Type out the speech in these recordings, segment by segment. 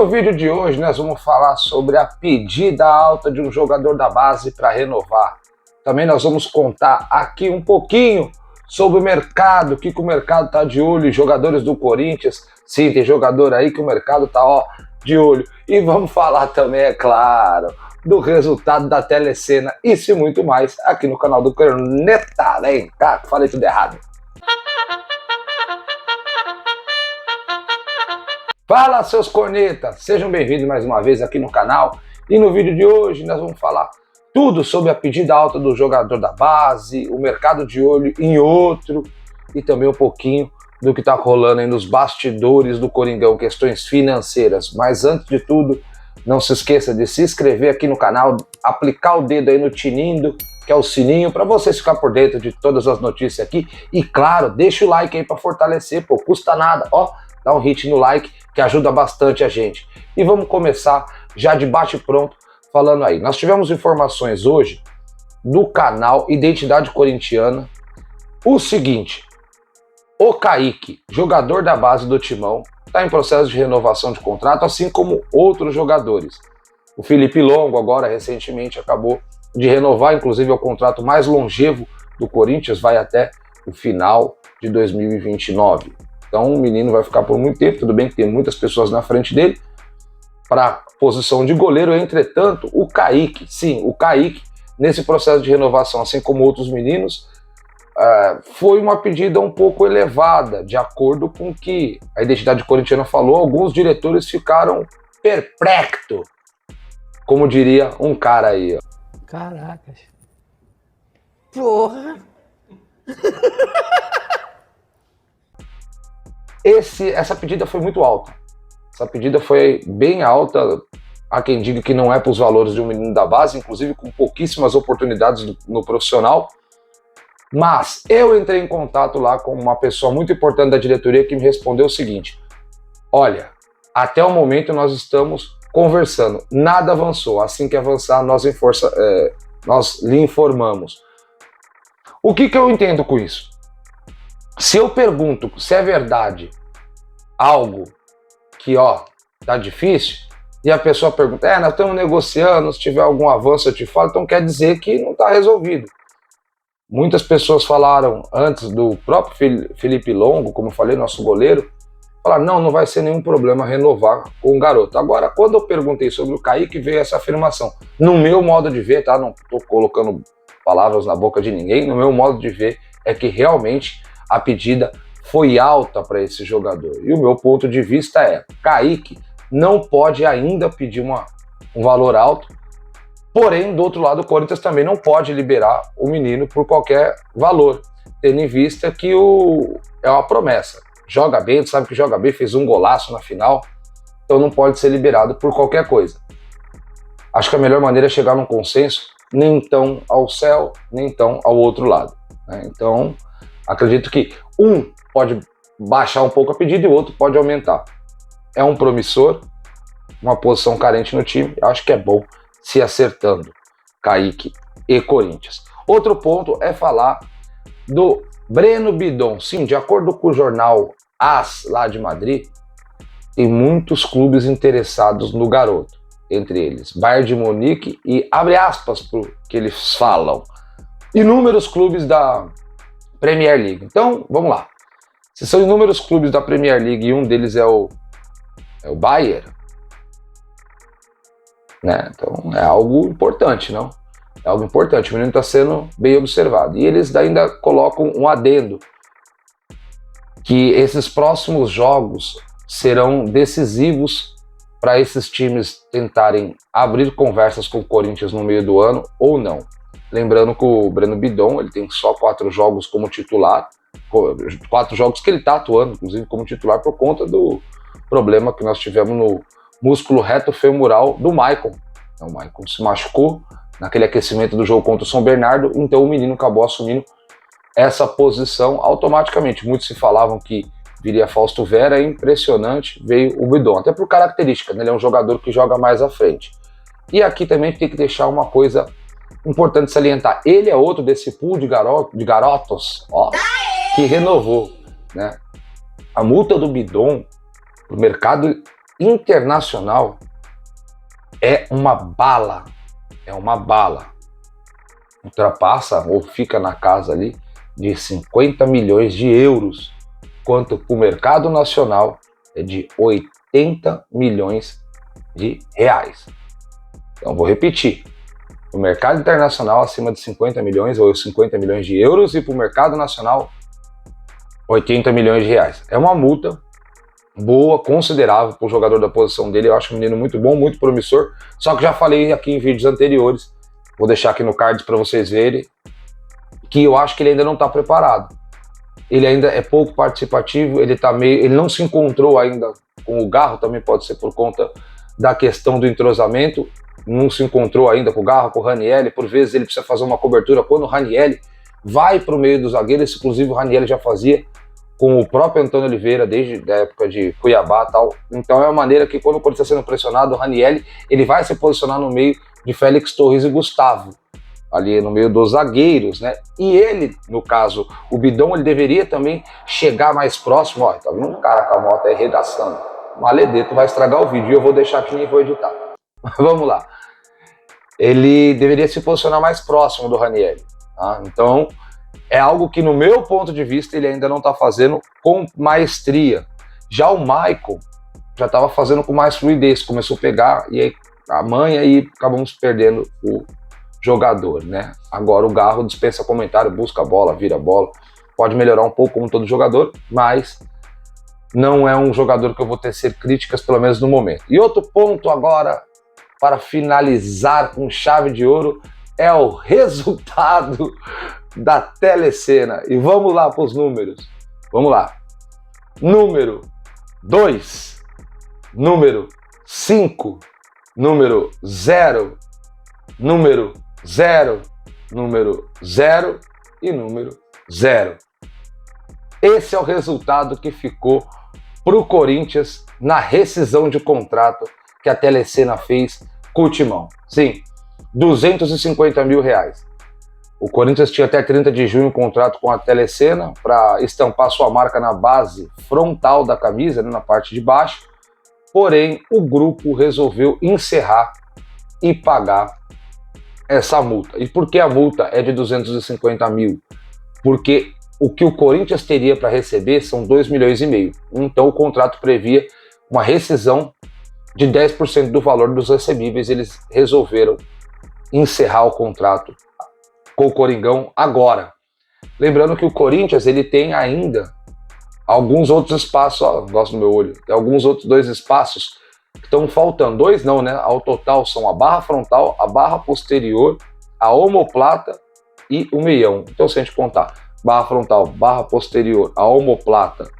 no vídeo de hoje nós vamos falar sobre a pedida alta de um jogador da base para renovar. Também nós vamos contar aqui um pouquinho sobre o mercado, o que o mercado está de olho, jogadores do Corinthians. Sim, tem jogador aí que o mercado está de olho. E vamos falar também, é claro, do resultado da telecena, isso e muito mais aqui no canal do Corneta. Vem cá, falei tudo errado. Fala, seus cornetas! Sejam bem-vindos mais uma vez aqui no canal. E no vídeo de hoje nós vamos falar tudo sobre a pedida alta do jogador da base, o mercado de olho em outro e também um pouquinho do que está rolando aí nos bastidores do Coringão, questões financeiras. Mas antes de tudo, não se esqueça de se inscrever aqui no canal, aplicar o dedo aí no tinindo, que é o sininho, para vocês ficar por dentro de todas as notícias aqui. E claro, deixa o like aí para fortalecer, pô, custa nada, dá um hit no like que ajuda bastante a gente. E vamos começar já de bate pronto falando aí. Nós tivemos informações hoje do canal Identidade Corintiana. O seguinte, o Kaique, jogador da base do Timão, está em processo de renovação de contrato, assim como outros jogadores. O Felipe Longo agora recentemente acabou de renovar, inclusive é o contrato mais longevo do Corinthians, vai até o final de 2029. Então o menino vai ficar por muito tempo, tudo bem que tem muitas pessoas na frente dele, para a posição de goleiro. Entretanto, o Kaique, sim, o Kaique, nesse processo de renovação, assim como outros meninos, foi uma pedida um pouco elevada, de acordo com o que a Identidade Corintiana falou. Alguns diretores ficaram perplexos, como diria um cara aí. Caracas. Porra! Essa pedida foi muito alta. Essa pedida foi bem alta. Há quem diga que não é para os valores de um menino da base, inclusive com pouquíssimas oportunidades no profissional. Mas eu entrei em contato lá com uma pessoa muito importante da diretoria que me respondeu o seguinte: olha, até o momento nós estamos conversando, nada avançou. Assim que avançar, nós lhe informamos. O que eu entendo com isso? Se eu pergunto se é verdade algo que, tá difícil, e a pessoa pergunta, nós estamos negociando, se tiver algum avanço eu te falo, então quer dizer que não está resolvido. Muitas pessoas falaram antes do próprio Felipe Longo, como eu falei, nosso goleiro, falaram, não vai ser nenhum problema renovar com o garoto. Agora, quando eu perguntei sobre o Kaique, veio essa afirmação. No meu modo de ver, tá? Não estou colocando palavras na boca de ninguém, no meu modo de ver é que realmente a pedida foi alta para esse jogador. E o meu ponto de vista é, Kaique não pode ainda pedir um valor alto, porém, do outro lado, o Corinthians também não pode liberar o menino por qualquer valor, tendo em vista que é uma promessa. Joga bem, tu sabe que joga bem, fez um golaço na final, então não pode ser liberado por qualquer coisa. Acho que a melhor maneira é chegar num consenso, nem tão ao céu, nem tão ao outro lado, né? Então, acredito que um pode baixar um pouco a pedida e o outro pode aumentar. É um promissor, uma posição carente no time, acho que é bom se acertando, Kaique e Corinthians. Outro ponto é falar do Breno Bidon. Sim, de acordo com o jornal AS, lá de Madrid, tem muitos clubes interessados no garoto, entre eles Bayern de Munique e, abre aspas para o que eles falam, inúmeros clubes da Premier League. Então, vamos lá. Se são inúmeros clubes da Premier League e um deles é o Bayern, né? Então é algo importante, não? É algo importante, o menino está sendo bem observado. E eles ainda colocam um adendo, que esses próximos jogos serão decisivos para esses times tentarem abrir conversas com o Corinthians no meio do ano ou não. Lembrando que o Breno Bidon, ele tem só 4 jogos como titular, 4 jogos que ele está atuando, inclusive como titular, por conta do problema que nós tivemos no músculo reto femoral do Maicon. Então, o Maicon se machucou naquele aquecimento do jogo contra o São Bernardo, então o menino acabou assumindo essa posição automaticamente. Muitos se falavam que viria Fausto Vera, é impressionante, veio o Bidon, até por característica, né? Ele é um jogador que joga mais à frente. E aqui também tem que deixar uma coisa importante salientar, ele é outro desse pool de garotos, que renovou, né? A multa do Bidon, o mercado Internacional é uma bala. Ultrapassa ou fica na casa ali de 50 milhões de euros, quanto para o mercado nacional é de 80 milhões de reais. Então vou repetir, o mercado internacional acima de 50 milhões ou 50 milhões de euros e para o mercado nacional 80 milhões de reais. É uma multa boa, considerável para o jogador da posição dele. Eu acho um menino muito bom, muito promissor, só que já falei aqui em vídeos anteriores, vou deixar aqui no card para vocês verem, que eu acho que ele ainda não está preparado. Ele ainda é pouco participativo, ele não se encontrou ainda com o Garro, também pode ser por conta da questão do entrosamento, não se encontrou ainda com o Garro, com o Ranieri. Por vezes ele precisa fazer uma cobertura quando o Ranieri vai para o meio dos zagueiros, inclusive o Ranieri já fazia com o próprio Antônio Oliveira desde a época de Cuiabá e tal. Então é uma maneira que quando o Corinthians está sendo pressionado, o Ranieri ele vai se posicionar no meio de Félix Torres e Gustavo, ali no meio dos zagueiros, né? E ele, no caso, o Bidon, ele deveria também chegar mais próximo. Ó, tá vendo um cara com a moto aí arregaçando? Maledeto, vai estragar o vídeo e eu vou deixar aqui e nem vou editar. Vamos lá. Ele deveria se posicionar mais próximo do Ranieri, tá? Então, é algo que, no meu ponto de vista, ele ainda não está fazendo com maestria. Já o Michael já estava fazendo com mais fluidez, começou a pegar e aí a manha e acabamos perdendo o jogador, né? Agora o Garro dispensa comentário, busca a bola, vira a bola, pode melhorar um pouco como todo jogador, mas não é um jogador que eu vou tecer críticas, pelo menos no momento. E outro ponto agora, para finalizar com chave de ouro, é o resultado da telecena. E vamos lá para os números. Vamos lá. Número 2, número 5, número 0, número 0, número 0 e número 0. Esse é o resultado que ficou para o Corinthians na rescisão de contrato que a telecena fez com o Timão. Sim, 250 mil reais. O Corinthians tinha até 30 de junho um contrato com a telecena para estampar sua marca na base frontal da camisa, né, na parte de baixo. Porém, o grupo resolveu encerrar e pagar essa multa. E por que a multa é de 250 mil? Porque o que o Corinthians teria para receber são 2,5 milhões. Então o contrato previa uma rescisão de 10% do valor dos recebíveis. Eles resolveram encerrar o contrato com o Coringão agora. Lembrando que o Corinthians ele tem ainda alguns outros espaços, ó, gosto do meu olho, tem alguns outros 2 espaços que estão faltando. 2 não, né? Ao total são a barra frontal, a barra posterior, a omoplata e o meião. Então se a gente contar barra frontal, barra posterior, a omoplata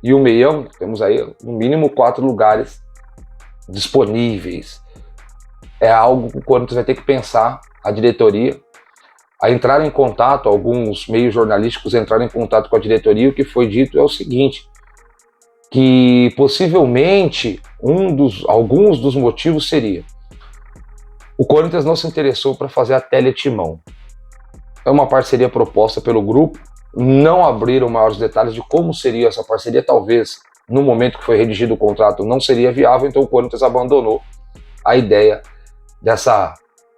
e o meião, temos aí no mínimo 4 lugares disponíveis. É algo que o Corinthians vai ter que pensar, a diretoria, a entrar em contato, alguns meios jornalísticos entraram em contato com a diretoria. O que foi dito é o seguinte, que possivelmente alguns dos motivos seria o Corinthians não se interessou para fazer a Teletimão. É uma parceria proposta pelo grupo, não abriram maiores detalhes de como seria essa parceria, talvez no momento que foi redigido o contrato não seria viável, então o Corinthians abandonou a ideia dessa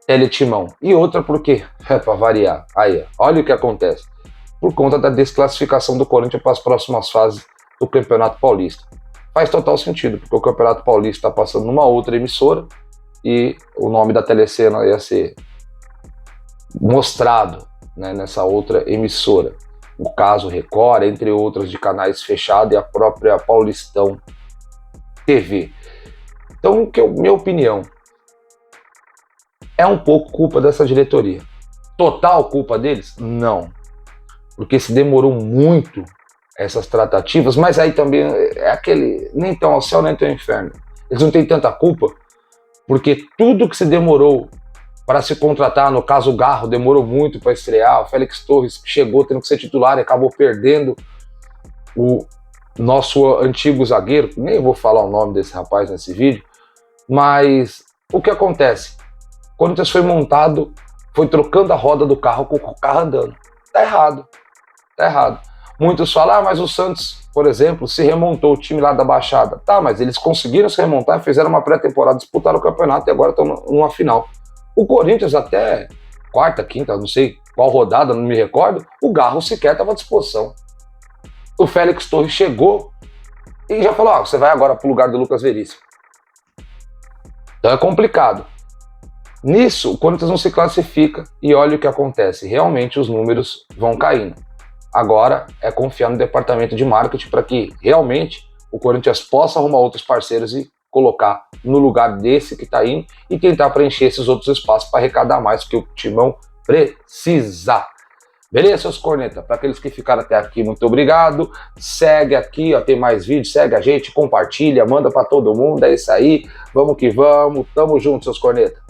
Teletimão. E outra porque, para variar, aí, olha o que acontece, por conta da desclassificação do Corinthians para as próximas fases do Campeonato Paulista. Faz total sentido, porque o Campeonato Paulista está passando numa outra emissora e o nome da telecena ia ser mostrado, né, nessa outra emissora. O caso Record, entre outras de canais fechados, e a própria Paulistão TV. Então, minha opinião, é um pouco culpa dessa diretoria. Total culpa deles? Não. Porque se demorou muito essas tratativas, mas aí também é aquele, nem tão ao céu, nem tão ao inferno. Eles não têm tanta culpa, porque tudo que se demorou para se contratar, no caso o Garro demorou muito para estrear, o Félix Torres chegou tendo que ser titular e acabou perdendo o nosso antigo zagueiro, nem vou falar o nome desse rapaz nesse vídeo, mas o que acontece? O Corinthians foi montado, foi trocando a roda do carro com o carro andando. Tá errado, tá errado. Muitos falam, ah, mas o Santos, por exemplo, se remontou, o time lá da Baixada. Tá, mas eles conseguiram se remontar, fizeram uma pré-temporada, disputaram o campeonato e agora estão numa final. O Corinthians até quarta, quinta, não sei qual rodada, não me recordo, o Garro sequer estava à disposição. O Félix Torres chegou e já falou, você vai agora pro lugar do Lucas Veríssimo. Então é complicado. Nisso, o Corinthians não se classifica e olha o que acontece. Realmente os números vão caindo. Agora é confiar no departamento de marketing para que realmente o Corinthians possa arrumar outros parceiros e colocar no lugar desse que está indo e tentar preencher esses outros espaços para arrecadar mais, porque o Timão precisa. Beleza, seus corneta? Para aqueles que ficaram até aqui, muito obrigado. Segue aqui, ó, tem mais vídeos, segue a gente, compartilha, manda para todo mundo, é isso aí. Vamos que vamos, tamo junto, seus corneta.